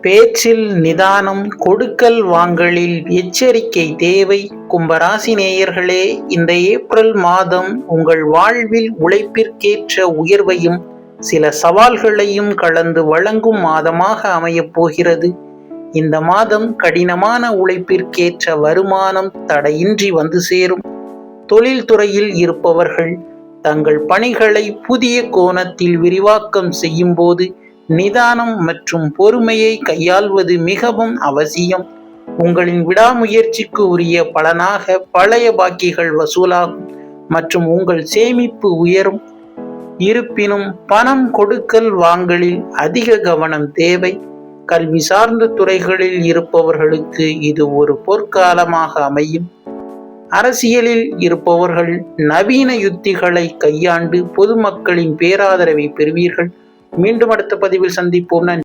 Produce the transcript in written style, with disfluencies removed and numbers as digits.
பேச்சில் நிதானம், கொடுக்கல் வாங்கலில் எச்சரிக்கை தேவை. கும்பராசி நேயர்களே, இந்த ஏப்ரல் மாதம் உங்கள் வாழ்வில் உழைப்பிற்கேற்ற உயர்வையும் சில சவால்களையும் கலந்து வழங்கும் மாதமாக அமையப் போகிறது. இந்த மாதம் கடினமான உழைப்பிற்கேற்ற வருமானம் தடையின்றி வந்து சேரும். தொழில்துறையில் இருப்பவர்கள் தங்கள் பணிகளை புதிய கோணத்தில் விரிவாக்கம் செய்யும் போது நிதானம் மற்றும் பொறுமையை கையாள்வது மிகவும் அவசியம். உங்களின் விடாமுயற்சிக்கு உரிய பலனாக பழைய பாக்கிகள் வசூலாகும் மற்றும் உங்கள் சேமிப்பு உயரும். இருப்பினும் பணம் கொடுக்கல் வாங்கலில் அதிக கவனம் தேவை. கல்வி சார்ந்த துறைகளில் இருப்பவர்களுக்கு இது ஒரு பொற்காலமாக அமையும். அரசியலில் இருப்பவர்கள் நவீன யுத்திகளை கையாண்டு பொதுமக்களின் பேராதரவை பெறுவீர்கள். மீண்டும் அடுத்த பதிவில் சந்திப்போம். நன்றி.